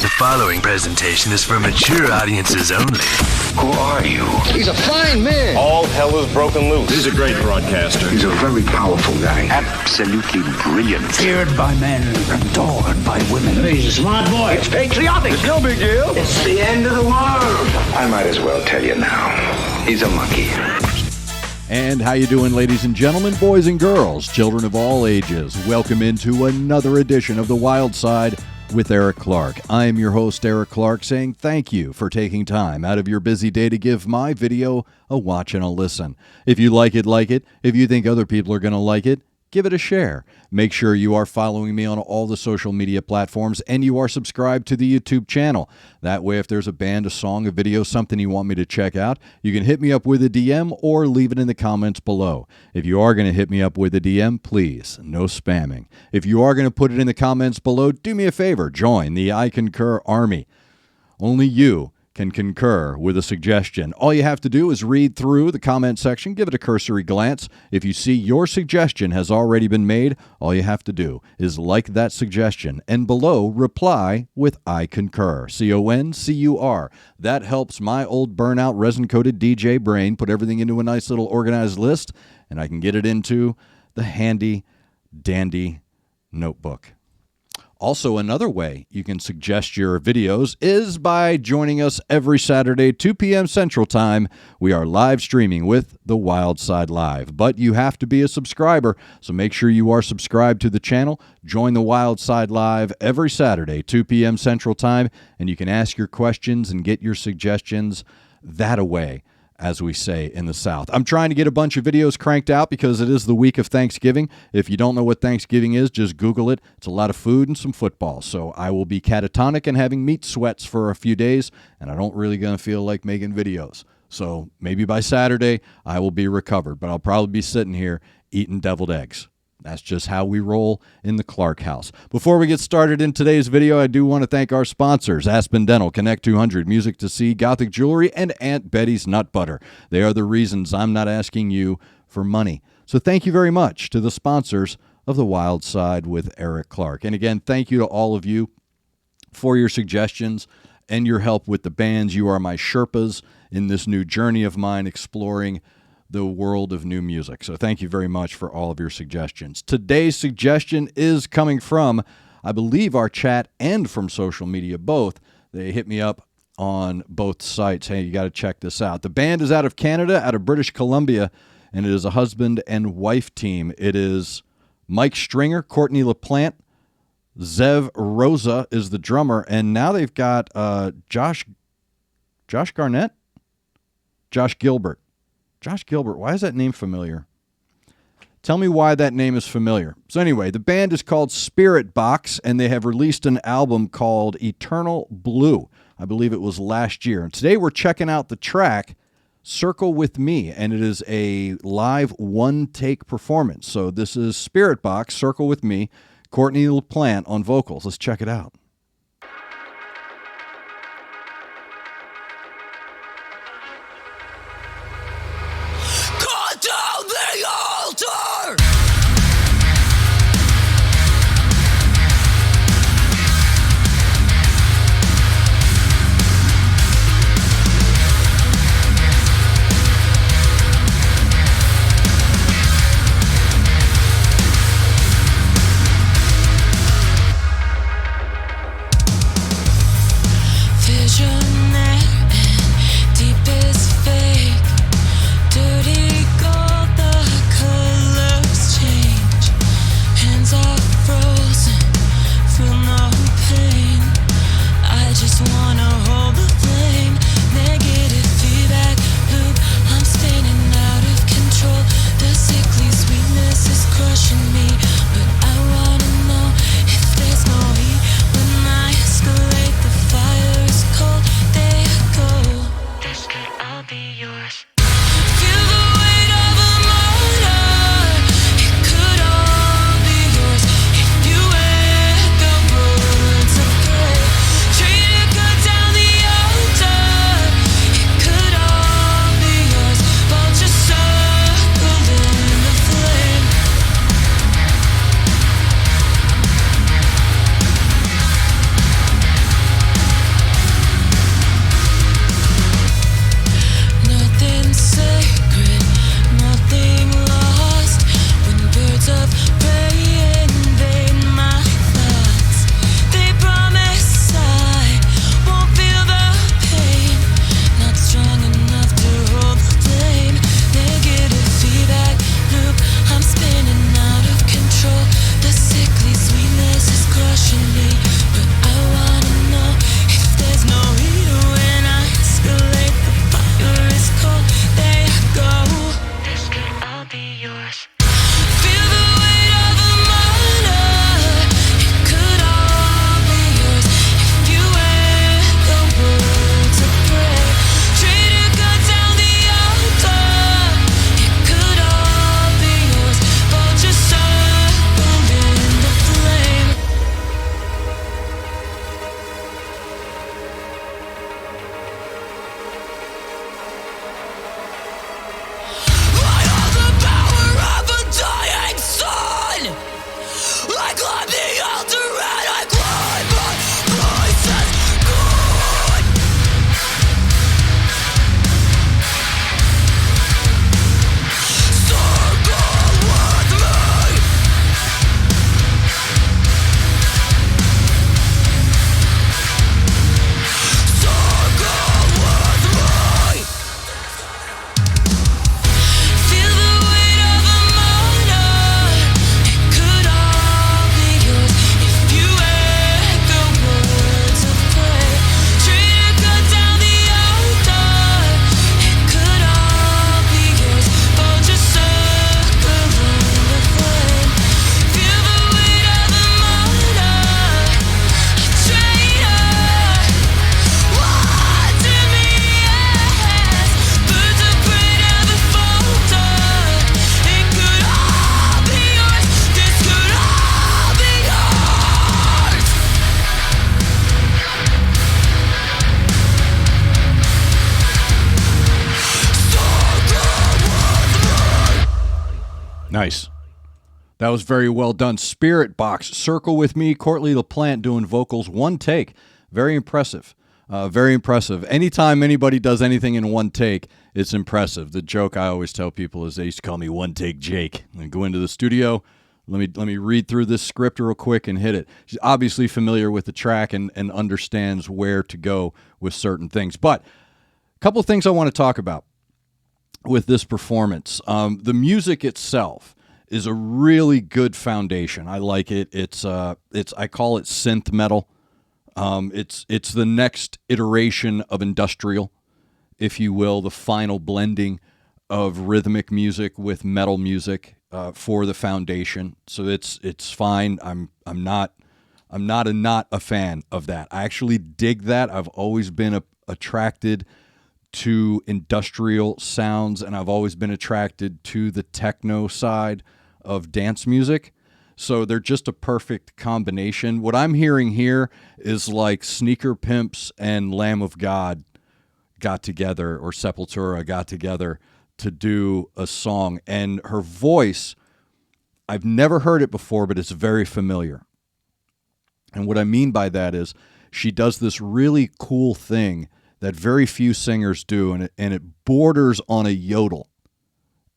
The following presentation is for mature audiences only. Who are you? He's a fine man. All hell is broken loose. He's a great broadcaster. He's a very powerful guy. Absolutely brilliant. Feared by men, adored by women. He's a smart boy. It's patriotic. It's no big deal. It's the end of the world. I might as well tell you now. He's a monkey. And how you doing, ladies and gentlemen, boys and girls, children of all ages? Welcome into another edition of The Wild Side with Eric Clark. I am your host, Eric Clark, saying thank you for taking time out of your busy day to give my video a watch and a listen. If you like it, like it. If you think other people are going to like it, give it a share. Make sure you are following me on all the social media platforms and you are subscribed to the YouTube channel. That way, if there's a band, a song, a video, something you want me to check out, you can hit me up with a DM or leave it in the comments below. If you are going to hit me up with a DM, please, no spamming. If you are going to put it in the comments below, do me a favor, join the I Concur Army. Only you can concur with a suggestion. All you have to do is read through the comment section, give it a cursory glance. If you see your suggestion has already been made, all you have to do is like that suggestion and below reply with I concur, CONCUR. That helps my old burnout resin-coated DJ brain put everything into a nice little organized list, and I can get it into the handy dandy notebook. Also, another way you can suggest your videos is by joining us every Saturday, 2 p.m. Central Time. We are live streaming with The Wild Side Live, but you have to be a subscriber, so make sure you are subscribed to the channel. Join The Wild Side Live every Saturday, 2 p.m. Central Time, and you can ask your questions and get your suggestions that-a-way, as we say in the South. I'm trying to get a bunch of videos cranked out because it is the week of Thanksgiving. If you don't know what Thanksgiving is, just Google it. It's a lot of food and some football. So I will be catatonic and having meat sweats for a few days, and I don't really gonna feel like making videos. So maybe by Saturday, I will be recovered, but I'll probably be sitting here eating deviled eggs. That's just how we roll in the Clark house. Before we get started in today's video, I do want to thank our sponsors, Aspen Dental, Connect 200, Music to See, Gothic Jewelry, and Aunt Betty's Nut Butter. They are the reasons I'm not asking you for money. So thank you very much to the sponsors of The Wild Side with Eric Clark. And again, thank you to all of you for your suggestions and your help with the bands. You are my Sherpas in this new journey of mine exploring the world of new music. So thank you very much for all of your suggestions. Today's suggestion is coming from, I believe, our chat and from social media, both. They hit me up on both sites. Hey, you got to check this out. The band is out of Canada, out of British Columbia, and it is a husband and wife team. It is Mike Stringer, Courtney LaPlante, Zev Rosa is the drummer, and now they've got Josh Gilbert. Josh Gilbert, why is that name familiar? Tell me why that name is familiar. So anyway, the band is called Spiritbox, and they have released an album called Eternal Blue. I believe it was last year. And today we're checking out the track Circle With Me, and it is a live one-take performance. So this is Spiritbox, Circle With Me, Courtney LaPlante on vocals. Let's check it out. Nice. That was very well done. Spiritbox, Circle With Me, Courtney LaPlante doing vocals, one take. Very impressive. Very impressive. Anytime anybody does anything in one take, it's impressive. The joke I always tell people is they used to call me One Take Jake. I go into the studio, let me read through this script real quick and hit it. She's obviously familiar with the track and understands where to go with certain things. But a couple of things I want to talk about with this performance. The music itself is a really good foundation. I like it. It's I call it synth metal. It's the next iteration of industrial, if you will, the final blending of rhythmic music with metal music for the foundation. So it's fine. I'm not a fan of that. I actually dig that. I've always been attracted to industrial sounds, and I've always been attracted to the techno side of dance music. So they're just a perfect combination. What I'm hearing here is like Sneaker Pimps and Lamb of God got together, or Sepultura got together to do a song. And her voice, I've never heard it before, but it's very familiar. And what I mean by that is she does this really cool thing that very few singers do, and it borders on a yodel.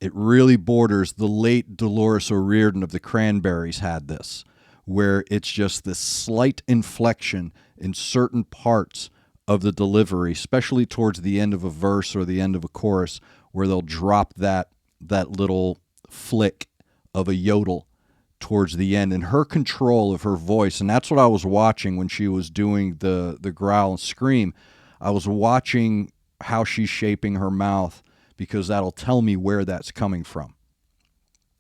It really borders. The late Dolores O'Riordan of the Cranberries had this, where it's just this slight inflection in certain parts of the delivery, especially towards the end of a verse or the end of a chorus, where they'll drop that little flick of a yodel towards the end. And her control of her voice, and that's what I was watching when she was doing the growl and scream. I was watching how she's shaping her mouth, because that'll tell me where that's coming from.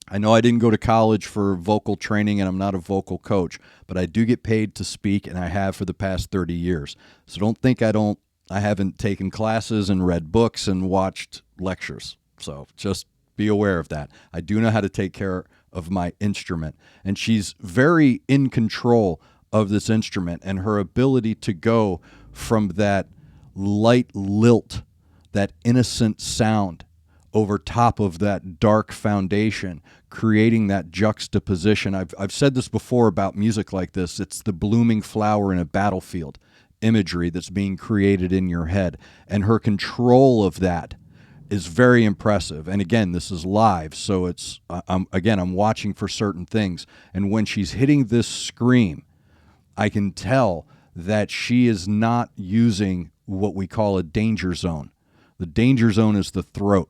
I know I didn't go to college for vocal training, and I'm not a vocal coach, but I do get paid to speak, and I have for the past 30 years. So don't think I haven't taken classes and read books and watched lectures. So just be aware of that. I do know how to take care of my instrument, and she's very in control of this instrument, and her ability to go from that light lilt, that innocent sound, over top of that dark foundation, creating that juxtaposition. I've said this before about music like this. It's the blooming flower in a battlefield imagery that's being created in your head. And her control of that is very impressive. And again, this is live, so I'm watching for certain things. And when she's hitting this scream, I can tell that she is not using what we call a danger zone. The danger zone is the throat.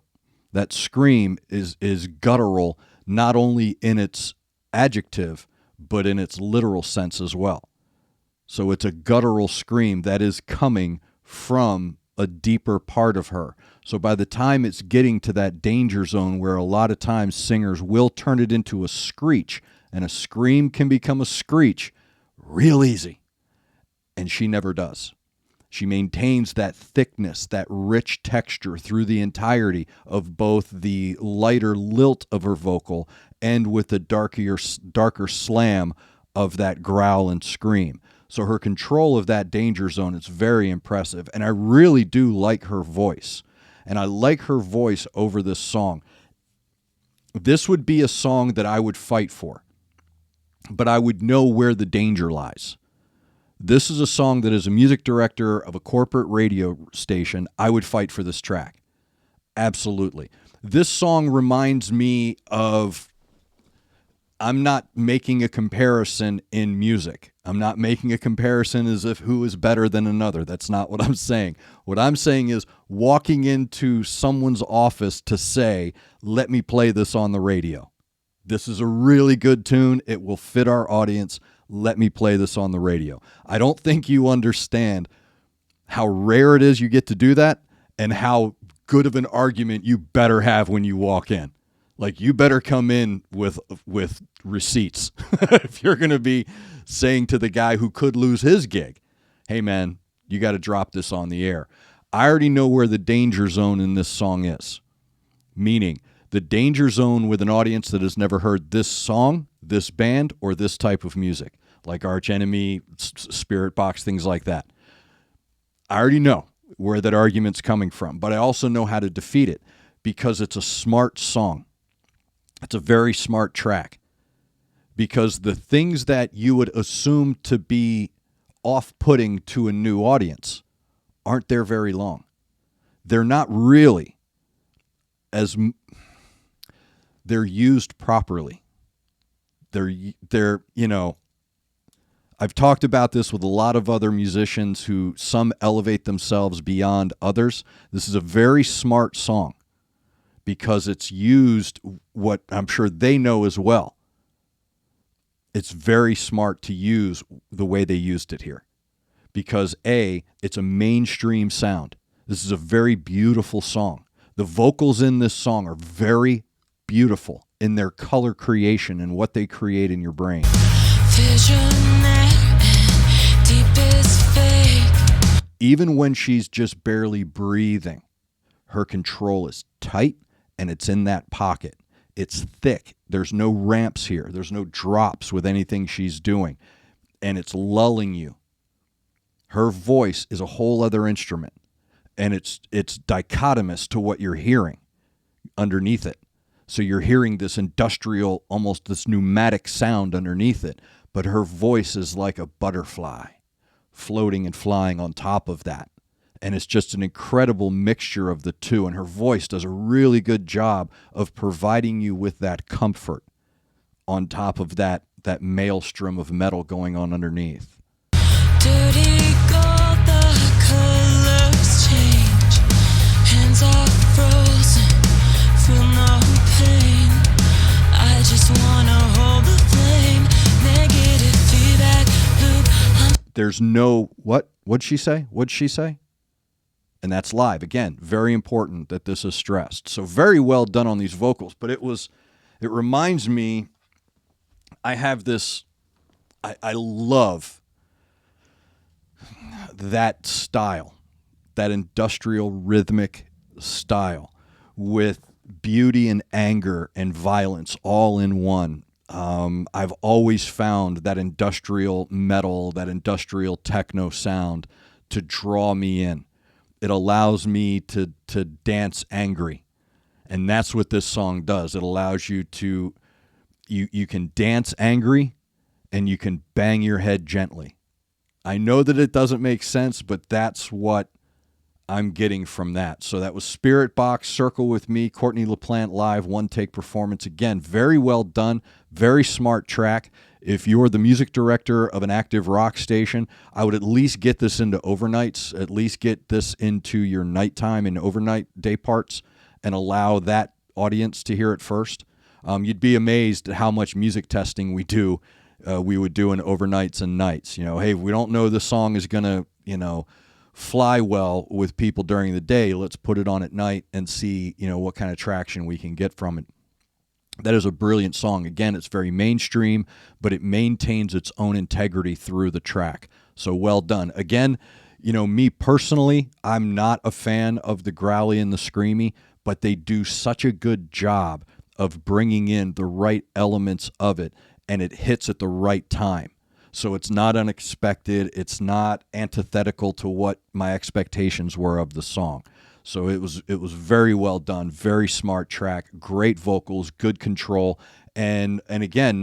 That scream is guttural, not only in its adjective, but in its literal sense as well. So it's a guttural scream that is coming from a deeper part of her. So by the time it's getting to that danger zone, where a lot of times singers will turn it into a screech, and a scream can become a screech real easy, and she never does. She maintains that thickness, that rich texture through the entirety of both the lighter lilt of her vocal and with the darker slam of that growl and scream. So her control of that danger zone is very impressive. And I really do like her voice. And I like her voice over this song. This would be a song that I would fight for, but I would know where the danger lies. This is a song that, as a music director of a corporate radio station, I would fight for this track. Absolutely. This song reminds me of, I'm not making a comparison in music. I'm not making a comparison as if who is better than another. That's not what I'm saying. What I'm saying is walking into someone's office to say, let me play this on the radio. This is a really good tune. It will fit our audience. Let me play this on the radio. I don't think you understand how rare it is you get to do that, and how good of an argument you better have when you walk in. Like, you better come in with receipts if you're going to be saying to the guy who could lose his gig, hey man, you got to drop this on the air. I already know where the danger zone in this song is. Meaning, the danger zone with an audience that has never heard this song, this band, or this type of music, like Arch Enemy, Spiritbox, things like that. I already know where that argument's coming from, but I also know how to defeat it, because it's a smart song. It's a very smart track because the things that you would assume to be off-putting to a new audience aren't there very long. They're not really they're used properly. They're I've talked about this with a lot of other musicians who some elevate themselves beyond others. This is a very smart song because it's used what I'm sure they know as well. It's very smart to use the way they used it here because it's a mainstream sound. This is a very beautiful song. The vocals in this song are very beautiful in their color creation and what they create in your brain. Even when she's just barely breathing, her control is tight and it's in that pocket. It's thick. There's no ramps here. There's no drops with anything she's doing. And it's lulling you. Her voice is a whole other instrument. And it's dichotomous to what you're hearing underneath it. So you're hearing this industrial, almost this pneumatic sound underneath it. But her voice is like a butterfly floating and flying on top of that. And it's just an incredible mixture of the two. And her voice does a really good job of providing you with that comfort on top of that maelstrom of metal going on underneath. Dirty gold, the colors change. Hands are frozen, feel no pain. I just wanna hold the flame. Negative feedback loop. There's no, what'd she say? What'd she say? And that's live. Again, very important that this is stressed. So very well done on these vocals. But it reminds me, I have this, I love that style, that industrial rhythmic style with beauty and anger and violence all in one. I've always found that industrial metal, that industrial techno sound to draw me in. It allows me to dance angry. And that's what this song does. It allows you to, you can dance angry and you can bang your head gently. I know that it doesn't make sense, but that's what I'm getting from that. So that was Spiritbox, Circle With Me, Courtney LaPlante live, one-take performance. Again, very well done, very smart track. If you're the music director of an active rock station, I would at least get this into overnights, at least get this into your nighttime and overnight day parts and allow that audience to hear it first. You'd be amazed at how much music testing we would do in overnights and nights. Hey, we don't know the song is going to, fly well with people during the day. Let's put it on at night and see, what kind of traction we can get from it. That is a brilliant song. Again, it's very mainstream, but it maintains its own integrity through the track. So well done. Again, me personally, I'm not a fan of the growly and the screamy, but they do such a good job of bringing in the right elements of it, and it hits at the right time. So it's not unexpected. It's not antithetical to what my expectations were of the song. So it was very well done, very smart track, great vocals, good control, and again,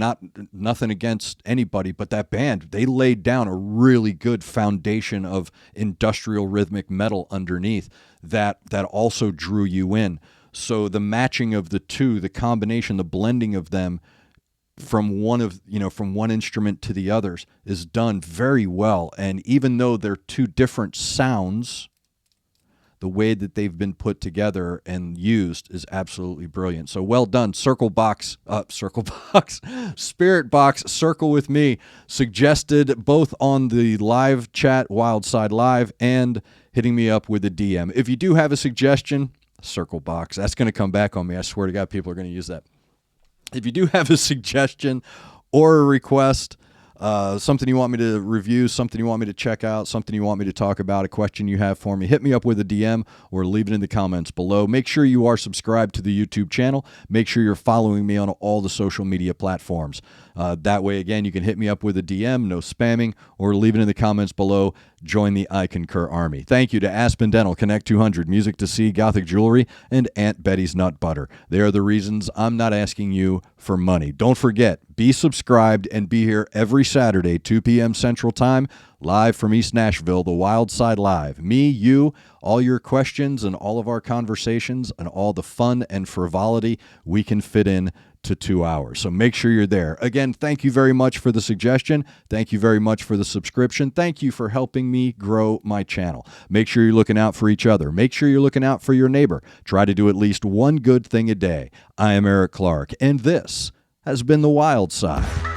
nothing against anybody, but that band, they laid down a really good foundation of industrial rhythmic metal underneath that also drew you in. So the matching of the two, the combination, the blending of them from one instrument to the others is done very well. And even though they're two different sounds, the way that they've been put together and used is absolutely brilliant. So well done. Spiritbox, Circle With Me, suggested both on the live chat, Wildside Live, and hitting me up with a DM. If you do have a suggestion, Circlebox, that's going to come back on me. I swear to God, people are going to use that. If you do have a suggestion or a request, something you want me to review, something you want me to check out, something you want me to talk about, a question you have for me, hit me up with a DM or leave it in the comments below. Make sure you are subscribed to the YouTube channel. Make sure you're following me on all the social media platforms. That way, again, you can hit me up with a DM, no spamming, or leave it in the comments below. join the I Concur Army. Thank you to Aspen Dental, Connect 200, Music to See, Gothic Jewelry, and Aunt Betty's Nut Butter. They are the reasons I'm not asking you for money. Don't forget, be subscribed and be here every Saturday, 2 p.m. Central Time, live from East Nashville, the Wild Side Live. Me, you, all your questions and all of our conversations and all the fun and frivolity we can fit in to 2 hours. So make sure you're there. Again, thank you very much for the suggestion. Thank you very much for the subscription. Thank you for helping me grow my channel. Make sure you're looking out for each other. Make sure you're looking out for your neighbor. Try to do at least one good thing a day. I am Eric Clark, and this has been The Wild Side.